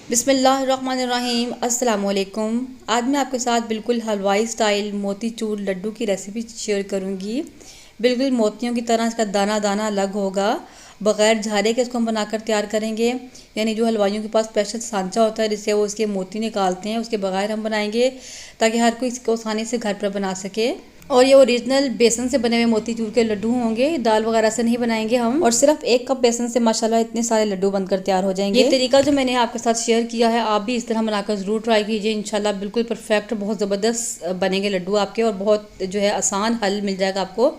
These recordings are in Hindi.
बिस्मिल्लाहिर्रहमानिर्रहीम अस्सलाम वालेकुम। आज मैं आपके साथ बिल्कुल हलवाई स्टाइल मोतीचूर लड्डू की रेसिपी शेयर करूंगी। बिल्कुल मोतियों की तरह इसका दाना दाना अलग होगा। बग़ैर झारे के इसको हम बनाकर तैयार करेंगे, यानी जो हलवाइयों के पास स्पेशल सांचा होता है जिससे वो इसके मोती निकालते हैं, उसके बगैर हम बनाएंगे ताकि हर कोई इसको आसानी से घर पर बना सके। और ये ओरिजिनल बेसन से बने हुए मोतीचूर के लड्डू होंगे, दाल वगैरह से नहीं बनाएंगे हम। और सिर्फ 1 कप बेसन से माशाल्लाह इतने सारे लड्डू बनकर तैयार हो जाएंगे। ये तरीका जो मैंने आपके साथ शेयर किया है, आप भी इस तरह बनाकर ज़रूर ट्राई कीजिए। इंशाल्लाह बिल्कुल परफेक्ट, बहुत ज़बरदस्त बनेंगे लड्डू आपके, और बहुत जो है आसान हल मिल जाएगा आपको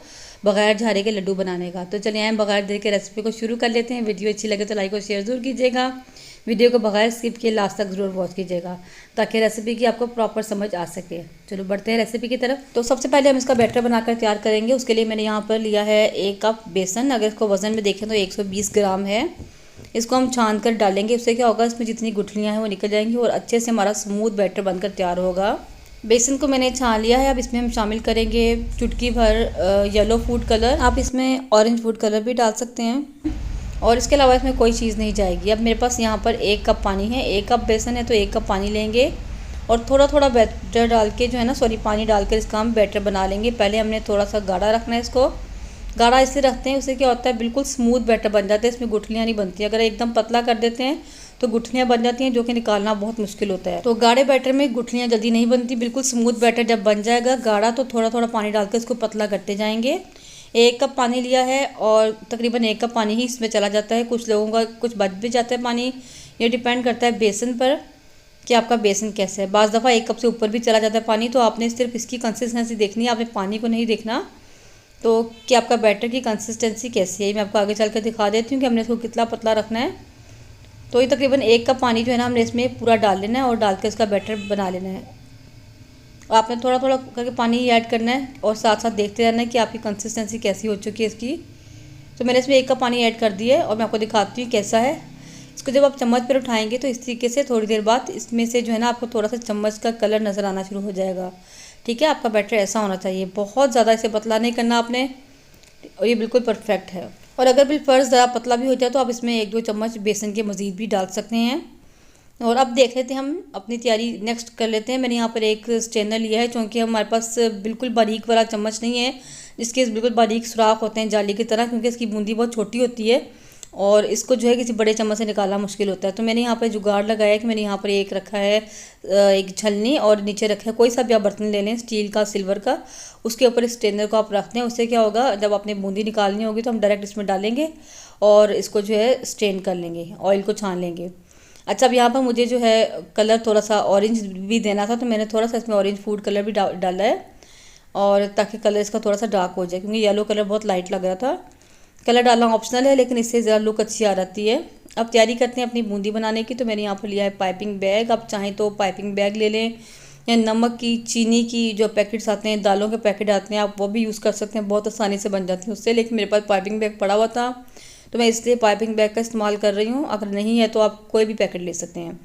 बगैर झारे के लड्डू बनाने का। तो चलिए आए बगैर देर के रेसिपी को शुरू कर लेते हैं। वीडियो अच्छी लगे तो लाइक और शेयर ज़रूर कीजिएगा। वीडियो को बगैर स्किप किए लास्ट तक ज़रूर वॉच कीजिएगा ताकि रेसिपी की आपको प्रॉपर समझ आ सके। चलो बढ़ते हैं रेसिपी की तरफ। तो सबसे पहले हम इसका बैटर बनाकर तैयार करेंगे। उसके लिए मैंने यहाँ पर लिया है 1 कप बेसन। अगर इसको वज़न में देखें तो 120 ग्राम है। इसको हम छान कर डालेंगे। उससे क्या होगा, इसमें जितनी गुठलियाँ हैं वो निकल जाएंगी और अच्छे से हमारा स्मूथ बैटर बनकर तैयार होगा। बेसन को मैंने छान लिया है। अब इसमें हम शामिल करेंगे चुटकी भर येलो फूड कलर। आप इसमें ऑरेंज फूड कलर भी डाल सकते हैं, और इसके अलावा इसमें कोई चीज़ नहीं जाएगी। अब मेरे पास यहाँ पर 1 कप पानी है। 1 कप बेसन है तो 1 कप पानी लेंगे और थोड़ा थोड़ा बैटर डाल के पानी डालकर इसका हम बैटर बना लेंगे। पहले हमने थोड़ा सा गाढ़ा रखना है। इसको गाढ़ा इसलिए रखते हैं, उससे क्या होता है बिल्कुल स्मूथ बैटर बन जाता है, इसमें गुठलियाँ नहीं बनती। अगर एकदम पतला कर देते हैं तो गुठलियाँ बन जाती हैं, जो कि निकालना बहुत मुश्किल होता है। तो गाढ़े बैटर में गुठलियाँ जल्दी नहीं बनती। बिल्कुल स्मूथ बैटर जब बन जाएगा गाढ़ा, तो थोड़ा थोड़ा पानी डालकर इसको पतला करते जाएंगे। 1 कप पानी लिया है और तकरीबन 1 कप पानी ही इसमें चला जाता है। कुछ लोगों का कुछ बच भी जाता है पानी। ये डिपेंड करता है बेसन पर कि आपका बेसन कैसा है। बाज़ दफ़ा 1 कप से ऊपर भी चला जाता है पानी। तो आपने सिर्फ इसकी कंसिस्टेंसी देखनी है, आपने पानी को नहीं देखना। तो कि आपका बैटर की कंसिस्टेंसी कैसी है, मैं आपको आगे चल कर दिखा देती हूँ कि हमने इसको कितना पतला रखना है। तो ये तकरीबन 1 कप पानी जो है ना, हमने इसमें पूरा डाल लेना है और डाल के इसका बैटर बना लेना है। आपने थोड़ा थोड़ा करके पानी ऐड करना है और साथ साथ देखते रहना है कि आपकी कंसिस्टेंसी कैसी हो चुकी है इसकी। तो मैंने इसमें 1 कप पानी ऐड कर दिया है और मैं आपको दिखाती हूँ कैसा है। इसको जब आप चम्मच पर उठाएंगे तो इस तरीके से थोड़ी देर बाद इसमें से जो है ना, आपको थोड़ा सा चम्मच का कलर नज़र आना शुरू हो जाएगा। ठीक है, आपका बैटर ऐसा होना चाहिए, बहुत ज़्यादा इसे पतला नहीं करना आपने, और ये बिल्कुल परफेक्ट है। और अगर बिल फ़र्ज़ ज़रा पतला भी हो जाए तो आप इसमें 1-2 चम्मच बेसन के मज़ीद भी डाल सकते हैं। और अब देख लेते हैं, हम अपनी तैयारी नेक्स्ट कर लेते हैं। मैंने यहाँ पर एक स्ट्रेनर लिया है, क्योंकि हमारे पास बिल्कुल बारीक वाला चम्मच नहीं है जिसके बिल्कुल बारीक सुराख होते हैं जाली की तरह, क्योंकि इसकी बूंदी बहुत छोटी होती है और इसको जो है किसी बड़े चम्मच से निकालना मुश्किल होता है। तो मैंने यहाँ पर जुगाड़ लगाया कि मैंने यहाँ पर एक रखा है एक छलनी, और नीचे रखा है कोई सा भी आप बर्तन ले लें, स्टील का, सिल्वर का, उसके ऊपर इस स्ट्रेनर को आप रखते हैं। उससे क्या होगा, जब आपने बूंदी निकालनी होगी तो हम डायरेक्ट इसमें डालेंगे और इसको जो है स्ट्रेन कर लेंगे, ऑयल को छान लेंगे। अच्छा, अब यहाँ पर मुझे जो है कलर थोड़ा सा ऑरेंज भी देना था, तो मैंने थोड़ा सा इसमें ऑरेंज फूड कलर भी डाला है, और ताकि कलर इसका थोड़ा सा डार्क हो जाए, क्योंकि येलो कलर बहुत लाइट लग रहा था। कलर डालना ऑप्शनल है, लेकिन इससे ज़रा लुक अच्छी आ जाती है। अब तैयारी करते हैं अपनी बूंदी बनाने की। तो मैंने यहाँ पर लिया है पाइपिंग बैग। आप चाहें तो पाइपिंग बैग ले लें, या नमक की, चीनी की जो पैकेट्स आते हैं, दालों के पैकेट आते हैं, आप वो भी यूज़ कर सकते हैं, बहुत आसानी से बन जाती है उससे। लेकिन मेरे पास पाइपिंग बैग पड़ा हुआ था तो मैं इसलिए पाइपिंग बैग का इस्तेमाल कर रही हूँ। अगर नहीं है तो आप कोई भी पैकेट ले सकते हैं,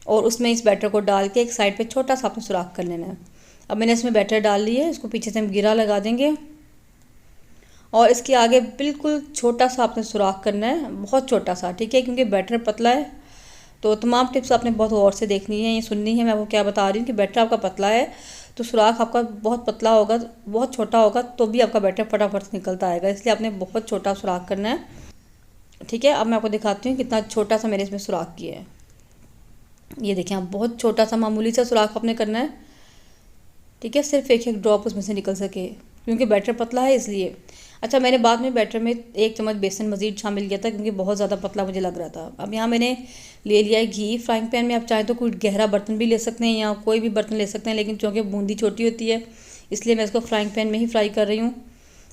और उसमें इस बैटर को डाल के एक साइड पे छोटा सा आपने सुराख कर लेना है। अब मैंने इसमें बैटर डाल लिया है, इसको पीछे से हम गिरा लगा देंगे और इसके आगे बिल्कुल छोटा सा आपने सुराख करना है, बहुत छोटा सा, ठीक है, क्योंकि बैटर पतला है। तो तमाम टिप्स आपने बहुत गौर से देखनी है, ये सुननी है। मैं आपको क्या बता रही हूँ कि बैटर आपका पतला है तो सुराख आपका बहुत पतला होगा, बहुत छोटा होगा तो भी आपका बैटर फटाफट निकलता आएगा, इसलिए आपने बहुत छोटा सुराख करना है। ठीक है, अब मैं आपको दिखाती हूँ कितना छोटा सा मैंने इसमें सुराख किया है। ये देखें, आप बहुत छोटा सा मामूली सा सुराख आपने करना है। ठीक है, सिर्फ एक ड्रॉप उसमें से निकल सके, क्योंकि बैटर पतला है इसलिए। अच्छा, मैंने बाद में बैटर में 1 चम्मच बेसन मज़ीद शामिल किया था, क्योंकि बहुत ज़्यादा पतला मुझे लग रहा था। अब यहाँ मैंने ले लिया है घी। फ्राइंग पैन में आप चाहें तो कोई गहरा बर्तन भी ले सकते हैं, या कोई भी बर्तन ले सकते हैं, लेकिन क्योंकि बूंदी छोटी होती है इसलिए मैं इसको फ्राइंग पैन में ही फ्राई कर रही हूँ।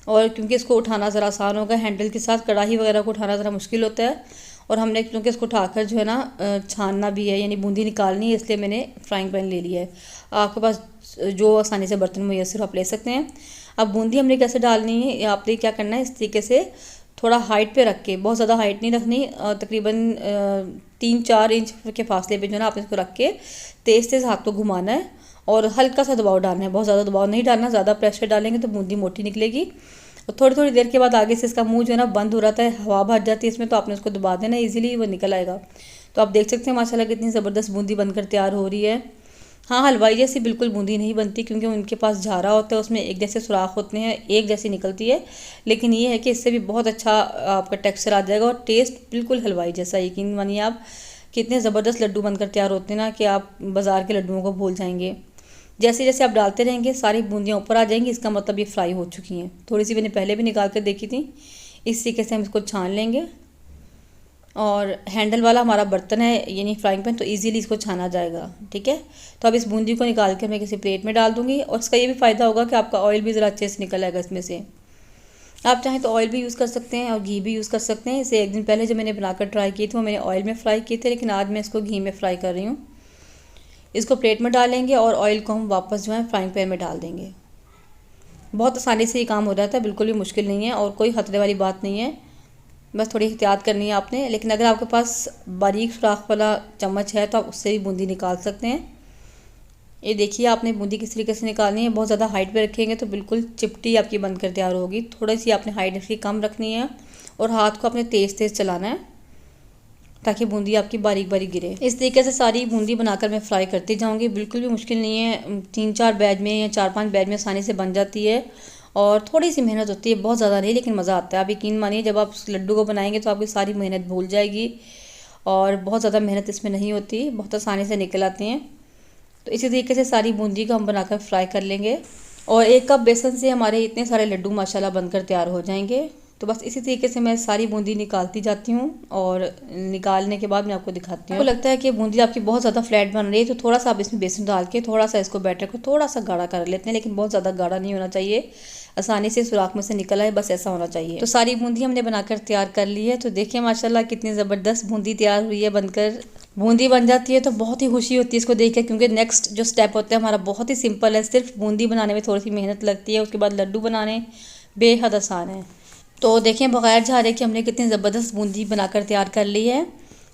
और क्योंकि इसको उठाना ज़रा आसान होगा, हैंडल के साथ कढ़ाई वगैरह को उठाना ज़रा मुश्किल होता है, और हमने क्योंकि इसको उठाकर जो है ना छानना भी है, यानी बूंदी निकालनी है, इसलिए मैंने फ्राइंग पैन ले लिया है। आपके पास जो आसानी से बर्तन मुयस्सर आप ले सकते हैं। अब बूंदी हमने कैसे डालनी है, आपने क्या करना है, इस तरीके से थोड़ा हाइट पे रख के, बहुत ज़्यादा हाइट नहीं रखनी, तकरीबन 3-4 इंच के फासले पे जो है ना आप इसको रख के तेज़ तेज़ हाथ को घुमाना है और हल्का सा दबाव डालना है, बहुत ज़्यादा दबाव नहीं डालना। ज़्यादा प्रेशर डालेंगे तो बूंदी मोटी निकलेगी। और थोड़ी थोड़ी देर के बाद आगे से इसका मुंह जो है ना बंद हो रहा है, हवा भर जाती है इसमें, तो आपने उसको दबा देना, इजीली वो निकल आएगा। तो आप देख सकते हैं माशाल्लाह कितनी ज़बरदस्त बूंदी बनकर तैयार हो रही है। हाँ, हलवाई जैसी बिल्कुल बूंदी नहीं बनती क्योंकि उनके पास झारा होता है, उसमें एक जैसे सुराख होते हैं, एक जैसी निकलती है। लेकिन ये है कि इससे भी बहुत अच्छा आपका टेक्सचर आ जाएगा और टेस्ट बिल्कुल हलवाई जैसा। यकीन मानिए आप, कितने ज़बरदस्त लड्डू बनकर तैयार होते हैं ना कि आप बाज़ार के लड्डुओं को भूल जाएंगे। जैसे जैसे आप डालते रहेंगे सारी बूंदियाँ ऊपर आ जाएंगी, इसका मतलब ये फ्राई हो चुकी हैं। थोड़ी सी मैंने पहले भी निकाल कर देखी थी। इस तरीके से हम इसको छान लेंगे और हैंडल वाला हमारा बर्तन है यानी फ्राइंग पैन, तो इजीली इसको छाना जाएगा। ठीक है, तो अब इस बूंदी को निकाल के मैं किसी प्लेट में डाल दूँगी और इसका ये भी फ़ायदा होगा कि आपका ऑयल भी ज़रा अच्छे से निकल आएगा इसमें से। आप चाहें तो ऑयल भी यूज़ कर सकते हैं और घी भी यूज़ कर सकते हैं। इसे एक दिन पहले जब मैंने बनाकर ट्राई की थी वो मैंने ऑयल में फ्राई किए थे, लेकिन आज मैं इसको घी में फ्राई कर रही हूँ। इसको प्लेट में डालेंगे और ऑयल को हम वापस जो है फ्राइंग पैन में डाल देंगे। बहुत आसानी से ये काम हो जाता है, बिल्कुल भी मुश्किल नहीं है और कोई खतरे वाली बात नहीं है। बस थोड़ी एहतियात करनी है आपने, लेकिन अगर आपके पास बारीक सुराख वाला चम्मच है तो आप उससे भी बूंदी निकाल सकते हैं। ये देखिए आपने बूंदी किस तरीके से निकालनी है। बहुत ज़्यादा हाइट पे रखेंगे तो बिल्कुल चिपटी आपकी बनकर तैयार होगी। थोड़ी सी आपने हाइट इसकी कम रखनी है और हाथ को आपने तेज़ तेज़ चलाना है ताकि बूंदी आपकी बारीक बारीक गिरे। इस तरीके से सारी बूंदी बनाकर मैं फ्राई करती जाऊँगी। बिल्कुल भी मुश्किल नहीं है, 3-4 बैच में या 4-5 बैच में आसानी से बन जाती है और थोड़ी सी मेहनत होती है, बहुत ज़्यादा नहीं, लेकिन मज़ा आता है। आप यकीन मानिए जब आप लड्डू को बनाएंगे तो आपकी सारी मेहनत भूल जाएगी और बहुत ज़्यादा मेहनत इसमें नहीं होती, बहुत आसानी से निकल आती हैं। तो इसी तरीके से सारी बूंदी को हम बनाकर फ्राई कर लेंगे और 1 कप बेसन से हमारे इतने सारे लड्डू माशाल्लाह बनकर तैयार हो जाएंगे। तो बस इसी तरीके से मैं सारी बूंदी निकालती जाती हूँ और निकालने के बाद मैं आपको दिखाती हूँ। आपको लगता है कि बूंदी आपकी बहुत ज़्यादा फ्लैट बन रही है तो थोड़ा सा आप इसमें बेसन डाल के थोड़ा सा इसको बैटर को थोड़ा सा गाढ़ा कर लेते हैं, लेकिन बहुत ज़्यादा गाढ़ा नहीं होना चाहिए, आसानी से सुराख में से निकल आए, बस ऐसा होना चाहिए। तो सारी बूंदी हमने बनाकर तैयार कर ली है। तो देखिए माशाल्लाह कितनी ज़बरदस्त बूंदी तैयार हुई है बनकर। बूंदी बन जाती है तो बहुत ही खुशी होती है इसको देख के, क्योंकि नेक्स्ट जो स्टेप होता है हमारा बहुत ही सिंपल है। सिर्फ बूंदी बनाने में थोड़ी सी मेहनत लगती है, उसके बाद लड्डू बनाने बेहद आसान है। तो देखें बगैर झारे कि हमने कितनी ज़बरदस्त बूंदी बनाकर तैयार कर ली है।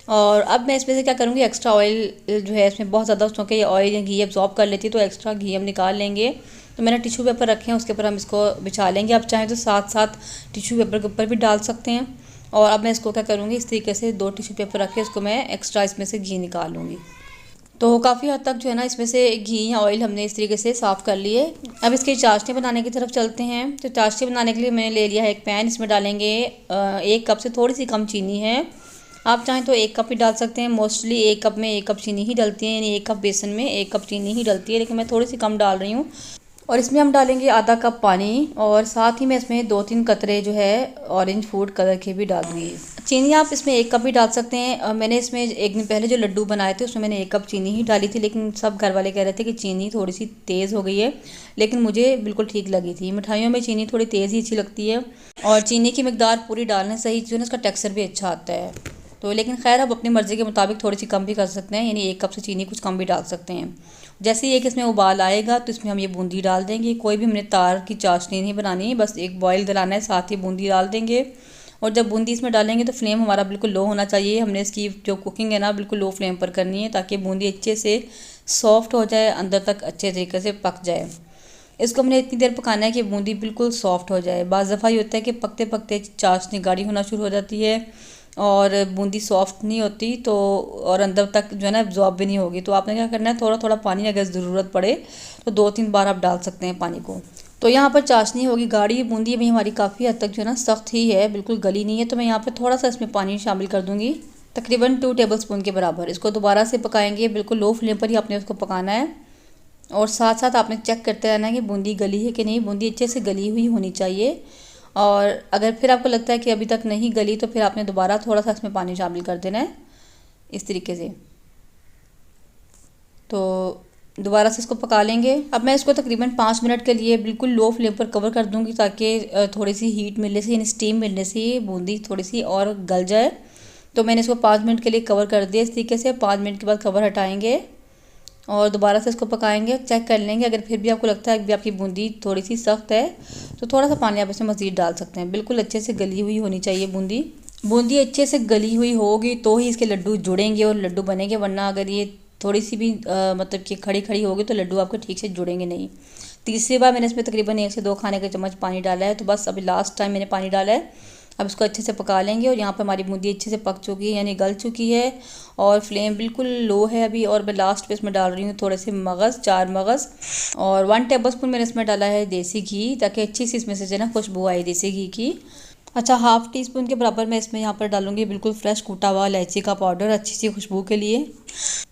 और अब मैं इसमें से क्या करूँगी, एक्स्ट्रा ऑयल जो है इसमें बहुत ज़्यादा क्योंकि ये ऑयल या घी एब्जॉर्ब कर लेती है तो एक्स्ट्रा घी हम निकाल लेंगे। तो मैंने टिश्यू पेपर रखे हैं, उसके ऊपर हम इसको बिछा लेंगे। आप चाहें तो साथ साथ टिश्यू पेपर के ऊपर भी डाल सकते हैं। और अब मैं इसको क्या करूँगी, इस तरीके से 2 टिश्यू पेपर रख के इसको मैं एक्स्ट्रा इसमें से घी निकाल लूँगी। तो काफ़ी हद तक जो है ना इसमें से घी या ऑयल हमने इस तरीके से साफ़ कर लिए। अब इसकी चाशनी बनाने की तरफ चलते हैं। तो चाशनी बनाने के लिए मैंने ले लिया है एक पैन, इसमें डालेंगे 1 कप से थोड़ी सी कम चीनी है। आप चाहें तो 1 कप ही डाल सकते हैं। मोस्टली 1 कप में 1 कप चीनी ही डलती है, यानी 1 कप बेसन में 1 कप चीनी ही डलती है, लेकिन मैं थोड़ी सी कम डाल रही हूँ। और इसमें हम डालेंगे आधा कप पानी और साथ ही मैं इसमें 2-3 कतरे जो है ऑरेंज फूड कलर के भी डाल दूँगी। चीनी आप इसमें 1 कप ही डाल सकते हैं। मैंने इसमें एक दिन पहले जो लड्डू बनाए थे उसमें मैंने 1 कप चीनी ही डाली थी, लेकिन सब घर वाले कह रहे थे कि चीनी थोड़ी सी तेज़ हो गई है, लेकिन मुझे बिल्कुल ठीक लगी थी। मिठाइयों में चीनी थोड़ी तेज़ ही अच्छी लगती है और चीनी की मिकदार पूरी डालने से ही जो है उसका टेक्सचर भी अच्छा आता है। तो लेकिन खैर आप अपनी मर्ज़ी के मुताबिक थोड़ी सी कम भी कर सकते हैं, यानी 1 कप से चीनी कुछ कम भी डाल सकते हैं। जैसे ही एक इसमें उबाल आएगा तो इसमें हम ये बूंदी डाल देंगे। कोई भी हमने तार की चाशनी नहीं बनानी है, बस एक बॉयल दिलाना है, साथ ही बूंदी डाल देंगे। और जब बूंदी इसमें डालेंगे तो फ्लेम हमारा बिल्कुल लो होना चाहिए। हमने इसकी जो कुकिंग है ना बिल्कुल लो फ्लेम पर करनी है ताकि बूंदी अच्छे से सॉफ्ट हो जाए, अंदर तक अच्छे तरीके से पक जाए। इसको हमने इतनी देर पकाना है कि बूंदी बिल्कुल सॉफ्ट हो जाए। बाज़ दफ़ा ये होता है कि पकते पकते चाशनी गाढ़ी होना शुरू हो जाती है और बूंदी सॉफ्ट नहीं होती, तो और अंदर तक जो है ना एब्जॉर्ब भी नहीं होगी। तो आपने क्या करना है, थोड़ा थोड़ा पानी अगर ज़रूरत पड़े तो 2-3 बार आप डाल सकते हैं पानी को। तो यहाँ पर चाशनी होगी गाढ़ी, बूंदी भी हमारी काफ़ी हद तक जो है ना सख्त ही है, बिल्कुल गली नहीं है। तो मैं यहाँ पर थोड़ा सा इसमें पानी शामिल कर दूँगी, तकरीबन 2 टेबलस्पून के बराबर। इसको दोबारा से पकाएंगे, बिल्कुल लो फ्लेम पर ही आपने उसको पकाना है और साथ साथ आपने चेक करते रहना है कि बूंदी गली है कि नहीं। बूंदी अच्छे से गली हुई होनी चाहिए और अगर फिर आपको लगता है कि अभी तक नहीं गली तो फिर आपने दोबारा थोड़ा सा इसमें पानी शामिल कर देना है इस तरीके से। तो दोबारा से इसको पका लेंगे। अब मैं इसको तकरीबन 5 मिनट के लिए बिल्कुल लो फ्लेम पर कवर कर दूंगी ताकि थोड़ी सी हीट मिलने से, यानी स्टीम मिलने से बूंदी थोड़ी सी और गल जाए। तो मैंने इसको 5 मिनट के लिए कवर कर दिया इस तरीके से। 5 मिनट के बाद कवर हटाएंगे और दोबारा से इसको पकाएंगे। चेक कर लेंगे, अगर फिर भी आपको लगता है कि आपकी बूंदी थोड़ी सी सख्त है तो थोड़ा सा पानी आप इसमें मज़ीद डाल सकते हैं। बिल्कुल अच्छे से गली हुई होनी चाहिए बूंदी। बूंदी अच्छे से गली हुई होगी तो ही इसके लड्डू जुड़ेंगे और लड्डू बनेंगे, वरना अगर ये थोड़ी सी भी मतलब कि खड़ी खड़ी होगी तो लड्डू आपके ठीक से जुड़ेंगे नहीं। तीसरी बार मैंने इसमें तकरीबन 1 से 2 खाने के चम्मच पानी डाला है। तो बस अभी लास्ट टाइम मैंने पानी डाला है। अब इसको अच्छे से पका लेंगे। और यहाँ पर हमारी बूंदी अच्छे से पक चुकी है, यानी गल चुकी है और फ्लेम बिल्कुल लो है अभी। और मैं लास्ट पे इसमें डाल रही हूँ थोड़े से मगज़, 4 मगज़, और 1 टेबलस्पून मैंने इसमें डाला है देसी घी, ताकि अच्छी सी इसमें से जो है ना खुशबू आई देसी घी की। अच्छा, हाफ़ टी स्पून के बराबर मैं इसमें यहाँ पर डालूंगी बिल्कुल फ्रेश कूटा हुआ इलायची का पाउडर, अच्छी सी खुशबू के लिए।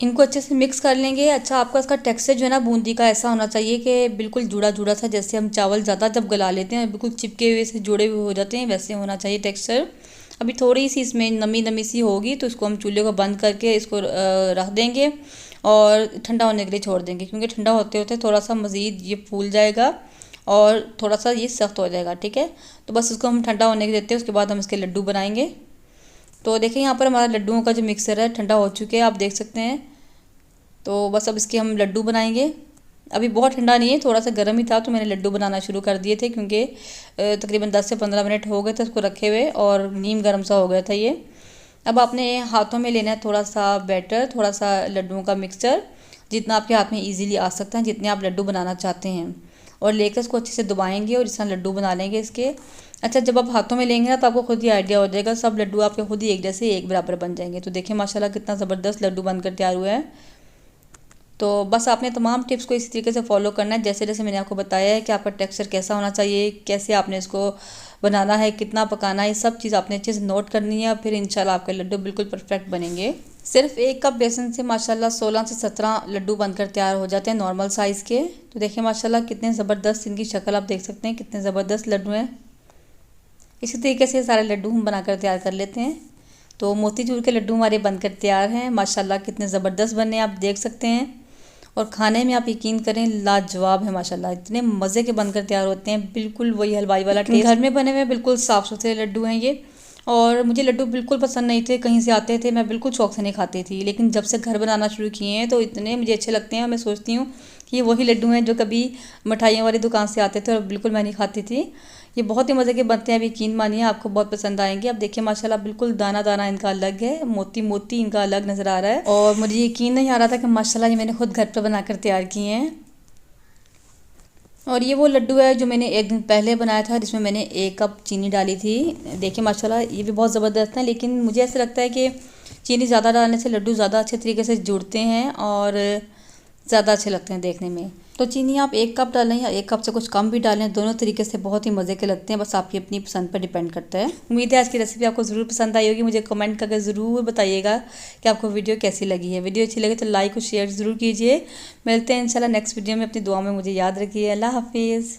इनको अच्छे से मिक्स कर लेंगे। अच्छा, आपका इसका टेक्सचर जो है ना बूंदी का ऐसा होना चाहिए कि बिल्कुल जुड़ा जुड़ा सा, जैसे हम चावल ज़्यादा जब गला लेते हैं बिल्कुल चिपके हुए से जुड़े हुए हो जाते हैं, वैसे होना चाहिए टेक्सचर। अभी थोड़ी सी इसमें नमी नमी सी होगी तो इसको हम चूल्हे को बंद करके इसको रख देंगे और ठंडा होने के लिए छोड़ देंगे, क्योंकि ठंडा होते होते थोड़ा सा मज़ीद ये फूल जाएगा और थोड़ा सा ये सख्त हो जाएगा। ठीक है, तो बस इसको हम ठंडा होने के देते हैं, उसके बाद हम इसके लड्डू बनाएंगे। तो देखिए यहाँ पर हमारा लड्डुओं का जो मिक्सर है ठंडा हो चुके हैं, आप देख सकते हैं। तो बस अब इसके हम लड्डू बनाएंगे। अभी बहुत ठंडा नहीं है, थोड़ा सा गर्म ही था तो मैंने लड्डू बनाना शुरू कर दिए थे, क्योंकि तकरीबन 10 से 15 मिनट हो गए थे इसको रखे हुए और नीम गर्म सा हो गया था ये। अब आपने हाथों में लेना है थोड़ा सा बैटर, थोड़ा सा लड्डुओं का मिक्सचर, जितना आपके हाथ में ईजिली आ सकता है, जितने आप लड्डू बनाना चाहते हैं, और लेकर इसको अच्छे से दबाएंगे और इस तरह लड्डू बना लेंगे इसके। अच्छा, जब आप हाथों में लेंगे ना तो आपको खुद ही आइडिया हो जाएगा, सब लड्डू आपके खुद ही एक जैसे एक बराबर बन जाएंगे। तो देखिए माशाल्लाह कितना ज़बरदस्त लड्डू बनकर तैयार हुआ है। तो बस आपने तमाम टिप्स को इसी तरीके से फॉलो करना है, जैसे जैसे मैंने आपको बताया है कि आपका टेक्सचर कैसा होना चाहिए, कैसे आपने इसको बनाना है, कितना पकाना है, ये सब चीज़ आपने अच्छे से नोट करनी है। फिर इंशाल्लाह आपके लड्डू बिल्कुल परफेक्ट बनेंगे। सिर्फ 1 कप बेसन से माशाल्लाह 16 से 17 लड्डू बनकर तैयार हो जाते हैं नॉर्मल साइज़ के। तो देखिए माशाल्लाह कितने ज़बरदस्त इनकी शक्ल आप देख सकते हैं, कितने ज़बरदस्त लड्डू हैं। इसी तरीके से सारे लड्डू हम बनाकर तैयार कर लेते हैं। तो मोतीचूर के लड्डू हमारे बनकर तैयार हैं, माशाल्लाह कितने ज़बरदस्त बने आप देख सकते हैं। और खाने में आप यकीन करें लाजवाब है माशाल्लाह, इतने मज़े के बनकर तैयार होते हैं, बिल्कुल वही हलवाई वाला टेस्ट। घर में बने हुए बिल्कुल साफ़ सुथरे लड्डू हैं ये। और मुझे लड्डू बिल्कुल पसंद नहीं थे, कहीं से आते थे मैं बिल्कुल शौक से नहीं खाती थी, लेकिन जब से घर बनाना शुरू किए हैं तो इतने मुझे अच्छे लगते हैं। और मैं सोचती हूँ कि ये वही लड्डू हैं जो कभी मिठाइयों वाली दुकान से आते थे और बिल्कुल मैं नहीं खाती थी। ये बहुत ही मज़े के बनते हैं, अब यकीन मानिए आपको बहुत पसंद आएंगे। अब देखिए माशाल्लाह बिल्कुल दाना दाना इनका अलग है, मोती मोती इनका अलग नज़र आ रहा है। और मुझे यकीन नहीं आ रहा था कि माशाल्लाह ये मैंने खुद घर पर बनाकर तैयार किए हैं। और ये वो लड्डू है जो मैंने 1 दिन पहले बनाया था, जिसमें मैंने 1 कप चीनी डाली थी। देखिए माशाल्लाह ये भी बहुत ज़बरदस्त है, लेकिन मुझे ऐसा लगता है कि चीनी ज़्यादा डालने से लड्डू ज़्यादा अच्छे तरीके से जुड़ते हैं और ज़्यादा अच्छे लगते हैं देखने में। तो चीनी आप 1 कप डालें या 1 कप से कुछ कम भी डालें, दोनों तरीके से बहुत ही मज़े के लगते हैं, बस आपकी अपनी पसंद पर डिपेंड करता है। उम्मीद है आज की रेसिपी आपको ज़रूर पसंद आई होगी। मुझे कमेंट करके ज़रूर बताइएगा कि आपको वीडियो कैसी लगी है। वीडियो अच्छी लगे तो लाइक और शेयर ज़रूर कीजिए। मिलते हैं इंशाल्लाह नेक्स्ट वीडियो में। अपनी दुआ में मुझे याद रखिए। अल्लाह हाफिज़।